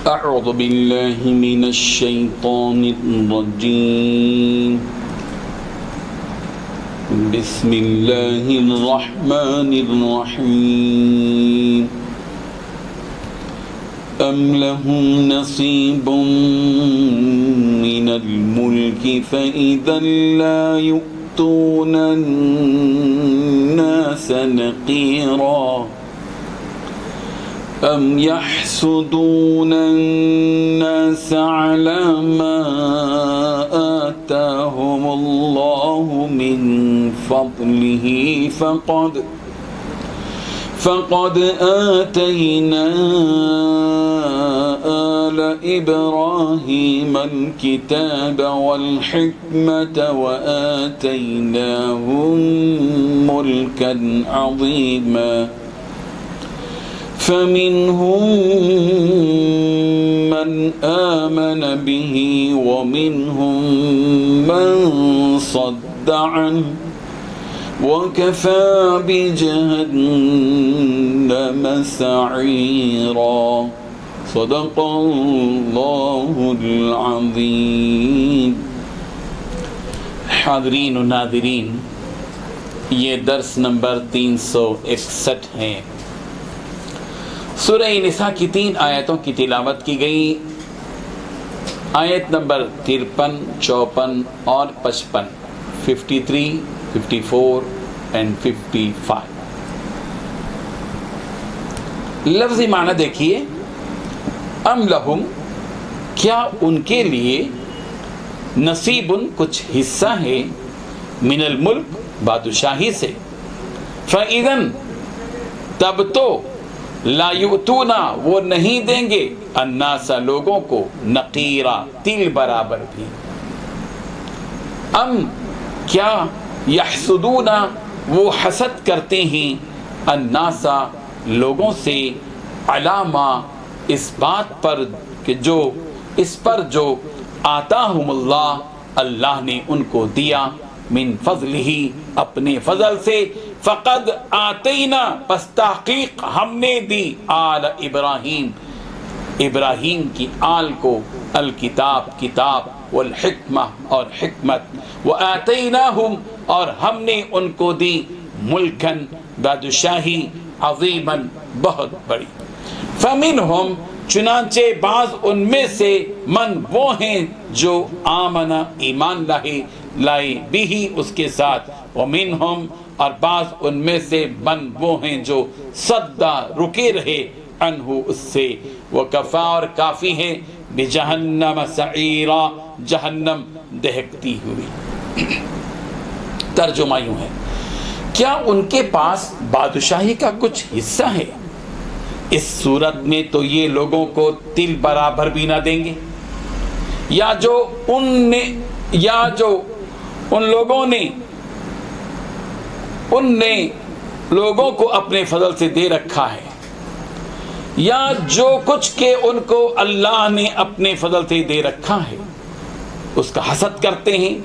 أعوذ بالله من الشيطان الرجيم بسم الله الرحمن الرحيم أم لهم نصيب من الملك فإذا لا يؤتون الناس نقيرا أم يحسدون الناس على ما آتاهم الله من فضله فقد آتينا آل إبراهيم الكتاب والحكمة وآتيناهم ملكا عظيما فمنهم من آمن به ومنهم من صد عنه وكفى بجهنم سعيرا صدق الله العظيم. حاضرین و ناظرین، یہ درس نمبر 361 ہے. سورہ نساء کی 3 آیتوں کی تلاوت کی گئی. آیت نمبر 53، 54 اور 55، 53، 54 and 55. لفظی معنی دیکھیے. ام لہم، کیا ان کے لیے، نصیب، کچھ حصہ ہے، من الملک، بادشاہی سے، فَإِذًا، تب تو، لا یؤتونا، وہ نہیں دیں گے، الناس، لوگوں کو، نقیرا، تل برابر بھی. ام، کیا، یحسدونا، وہ حسد کرتے ہیں، الناس، لوگوں سے، علامہ، اس بات پر کہ جو آتاہم اللہ، اللہ نے ان کو دیا، من فضلہ، اپنے فضل سے، فقد آتینا، پس تحقیق ہم نے دی، آل ابراہیم، ابراہیم کی آل کو، الکتاب، کتاب، والحکمہ، اور حکمت، وآتیناہم، اور ہم نے ان کو دی، ملکن، بادشاہی، عظیماً، بہت بڑی. فمنہم، چنانچہ بعض ان میں سے، من، وہ ہیں جو آمنا، ایمان لائے، بھی، اس کے ساتھ، ومنہم، اور بعض ان میں سے، من، وہ ہیں جو صدا، رکے رہے، عنہ، اس سے، وکفا، اور کافی ہے، بجہنم سعیرا، جہنم دہکتی ہوئی. ترجمہ یوں ہے، کیا ان کے پاس بادشاہی کا کچھ حصہ ہے؟ اس صورت میں تو یہ لوگوں کو تل برابر بھی نہ دیں گے، یا جو ان لوگوں کو اپنے فضل سے دے رکھا ہے، یا جو کچھ کہ ان کو اللہ نے اپنے فضل سے دے رکھا ہے، اس کا حسد کرتے ہیں.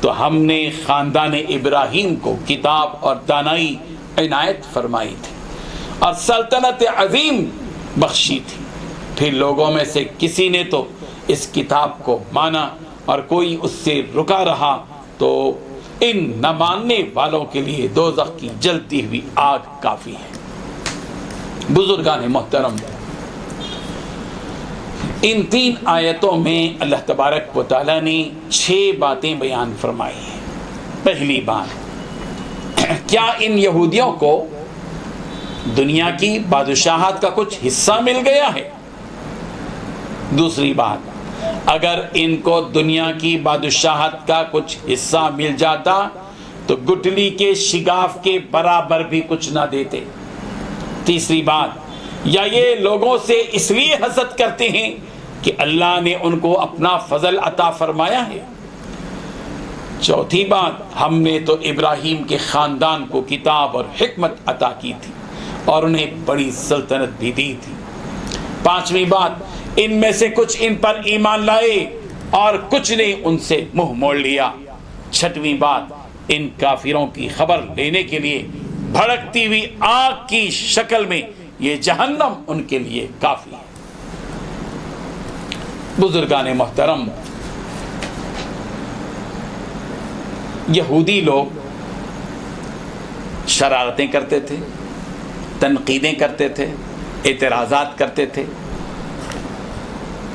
تو ہم نے خاندان ابراہیم کو کتاب اور دانائی عنایت فرمائی تھی اور سلطنت عظیم بخشی تھی. پھر لوگوں میں سے کسی نے تو اس کتاب کو مانا اور کوئی اس سے رکا رہا، تو ان نہ ماننے والوں کے لیے دوزخ کی جلتی ہوئی آگ کافی ہے. بزرگان محترم، ان 3 آیتوں میں اللہ تبارک و تعالیٰ نے 6 باتیں بیان فرمائی ہیں. پہلی بات، کیا ان یہودیوں کو دنیا کی بادشاہت کا کچھ حصہ مل گیا ہے؟ دوسری بات، اگر ان کو دنیا کی بادشاہت کا کچھ حصہ مل جاتا تو گٹلی کے شگاف کے برابر بھی کچھ نہ دیتے. تیسری بات، یا یہ لوگوں سے اس لیے حسد کرتے ہیں کہ اللہ نے ان کو اپنا فضل عطا فرمایا ہے. چوتھی بات، ہم نے تو ابراہیم کے خاندان کو کتاب اور حکمت عطا کی تھی اور انہیں بڑی سلطنت بھی دی تھی. پانچویں بات، ان میں سے کچھ ان پر ایمان لائے اور کچھ نے ان سے منہ موڑ لیا. چھٹویں بات، ان کافروں کی خبر لینے کے لیے بھڑکتی ہوئی آگ کی شکل میں یہ جہنم ان کے لیے کافی ہے. بزرگان محترم، یہودی لوگ شرارتیں کرتے تھے، تنقیدیں کرتے تھے، اعتراضات کرتے تھے،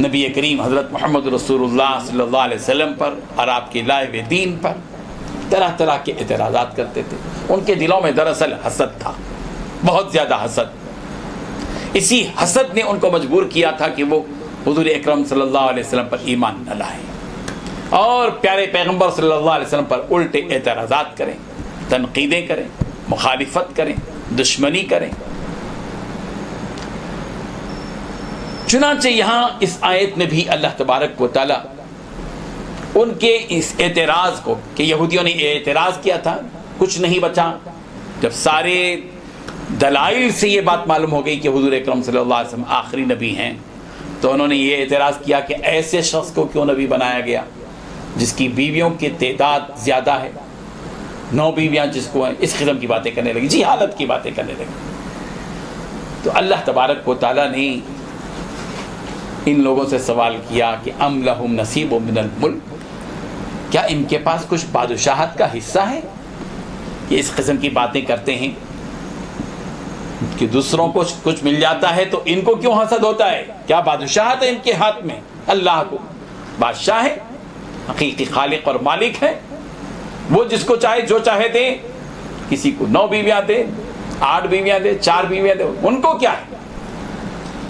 نبی کریم حضرت محمد رسول اللہ صلی اللہ علیہ وسلم پر اور آپ کے لائے ہوئے دین پر طرح طرح کے اعتراضات کرتے تھے۔ ان کے دلوں میں دراصل حسد تھا، بہت زیادہ حسد۔ اسی حسد نے ان کو مجبور کیا تھا کہ وہ حضور اکرم صلی اللہ علیہ وسلم پر ایمان نہ لائیں اور پیارے پیغمبر صلی اللہ علیہ وسلم پر الٹے اعتراضات کریں، تنقیدیں کریں، مخالفت کریں، دشمنی کریں۔ چنانچہ یہاں اس آیت میں بھی اللہ تبارک و تعالی ان کے اس اعتراض کو، کہ یہودیوں نے اعتراض کیا تھا، کچھ نہیں بچا، جب سارے دلائل سے یہ بات معلوم ہو گئی کہ حضور اکرم صلی اللہ علیہ وسلم آخری نبی ہیں، تو انہوں نے یہ اعتراض کیا کہ ایسے شخص کو کیوں نبی بنایا گیا جس کی بیویوں کی تعداد زیادہ ہے، 9 بیویاں جس کو ہیں، اس قسم کی باتیں کرنے لگی، جی حالت کی باتیں کرنے لگی۔ تو اللہ تبارک و تعالیٰ نے ان لوگوں سے سوال کیا کہ ام لہم نصیب من الملک، کیا ان کے پاس کچھ بادشاہت کا حصہ ہے؟ یہ اس قسم کی باتیں کرتے ہیں کہ دوسروں کو کچھ مل جاتا ہے تو ان کو کیوں حسد ہوتا ہے؟ کیا بادشاہت ہے ان کے ہاتھ میں؟ اللہ کو بادشاہ ہے، حقیقی خالق اور مالک ہے، وہ جس کو چاہے جو چاہے دے، کسی کو 9 بیویاں دے، 8 بیویاں دے، 4 بیویاں دے، ان کو کیا ہے؟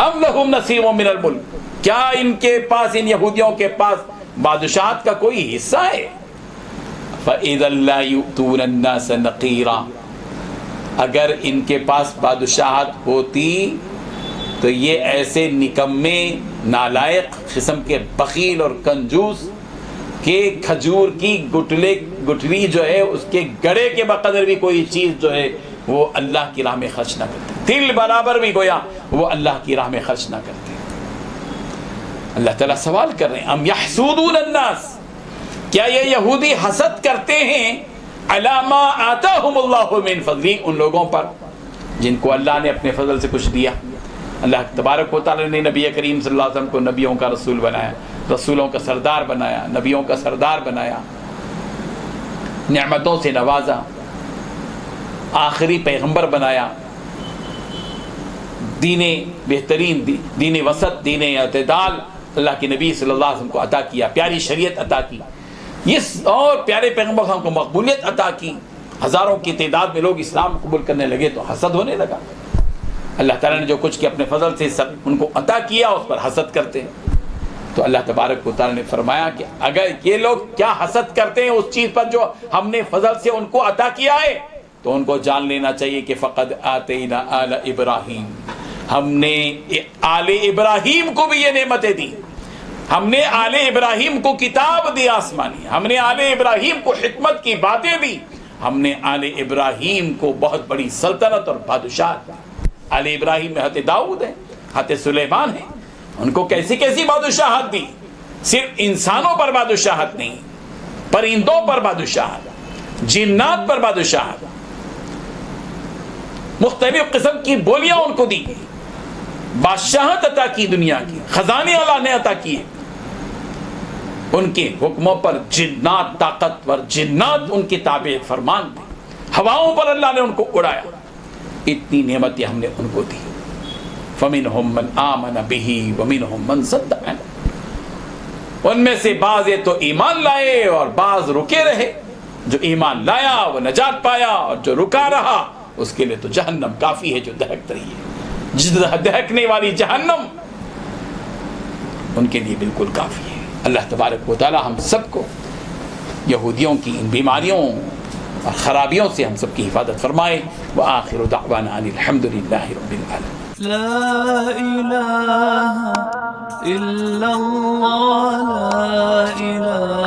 ام لہم نصیب من الملک، کیا ان کے پاس، ان یہودیوں کے پاس بادشاہت کا کوئی حصہ ہے؟ فَإِذَا لَا يُؤْتُونَ النَّاسَ نَقِيرًا، اگر ان کے پاس بادشاہت ہوتی تو یہ ایسے نکمے نالائق قسم کے بخیل اور کنجوس کہ کھجور کی گٹھلی جو ہے اس کے گڑے کے بقدر بھی کوئی چیز جو ہے وہ اللہ کی راہ میں خرچ نہ کرتے، تل برابر بھی گویا وہ اللہ کی راہ میں خرچ نہ کرتے۔ اللہ تعالیٰ سوال کر رہے ہیں ام یحسودون الناس، کیا یہ یہودی حسد کرتے ہیں علی ما آتاہم اللہ من فضلہ، ان لوگوں پر جن کو اللہ نے اپنے فضل سے کچھ دیا۔ اللہ تبارک و تعالیٰ نے نبی کریم صلی اللہ علیہ وسلم کو نبیوں کا رسول بنایا، رسولوں کا سردار بنایا، نبیوں کا سردار بنایا، نعمتوں سے نوازا، آخری پیغمبر بنایا، دین بہترین، دین وسط، دین اعتدال اللہ کے نبی صلی اللہ علیہ وسلم کو عطا کیا، پیاری شریعت عطا کی، اس اور پیارے پیغمبر صلی اللہ علیہ وسلم کو مقبولیت عطا کی، ہزاروں کی تعداد میں لوگ اسلام قبول کرنے لگے تو حسد ہونے لگا۔ اللہ تعالیٰ نے جو کچھ کیا اپنے فضل سے ان کو عطا کیا اس پر حسد کرتے ہیں۔ تو اللہ تبارک و تعالیٰ نے فرمایا کہ اگر یہ لوگ کیا حسد کرتے ہیں اس چیز پر جو ہم نے فضل سے ان کو عطا کیا ہے، تو ان کو جان لینا چاہیے کہ فقد آتینا آل ابراہیم، ہم نے آل ابراہیم کو بھی یہ نعمتیں دی، ہم نے آل ابراہیم کو کتاب دی آسمانی، ہم نے آل ابراہیم کو حکمت کی باتیں دی، ہم نے آل ابراہیم کو بہت بڑی سلطنت اور بادشاہت دی۔ آل ابراہیم میں حضرت داؤد ہے، حضرت سلیمان ہے، ان کو کیسی کیسی بادشاہت دی، صرف انسانوں پر بادشاہت نہیں، پرندوں پر بادشاہت، جنات پر بادشاہت، مختلف قسم کی بولیاں ان کو دی، بادشاہت عطا کی، دنیا کی خزانے اللہ نے عطا کیے، ان کے حکموں پر جنات، طاقتور جنات ان کے تابع فرمان تھے، ہواؤں پر اللہ نے ان کو اڑایا، اتنی نعمتیں ہم نے ان کو دی۔ فَمِنْهُمْ مَنْ آمَنَ بِهِ وَمِنْهُمْ مَنْ صَدَّقَ عَنْهُ، ان میں سے بعض تو ایمان لائے اور بعض رکے رہے، جو ایمان لایا وہ نجات پایا اور جو رکا رہا اس کے لیے تو جہنم کافی ہے جو دہکت رہی ہے، دہکنے والی جہنم ان کے لیے بالکل کافی ہے۔ اللہ تبارک و تعالی ہم سب کو یہودیوں کی ان بیماریوں اور خرابیوں سے ہم سب کی حفاظت فرمائے۔ وآخر دعوانا ان الحمد للہ رب العالمین۔ لا إله إلا الله، لا إله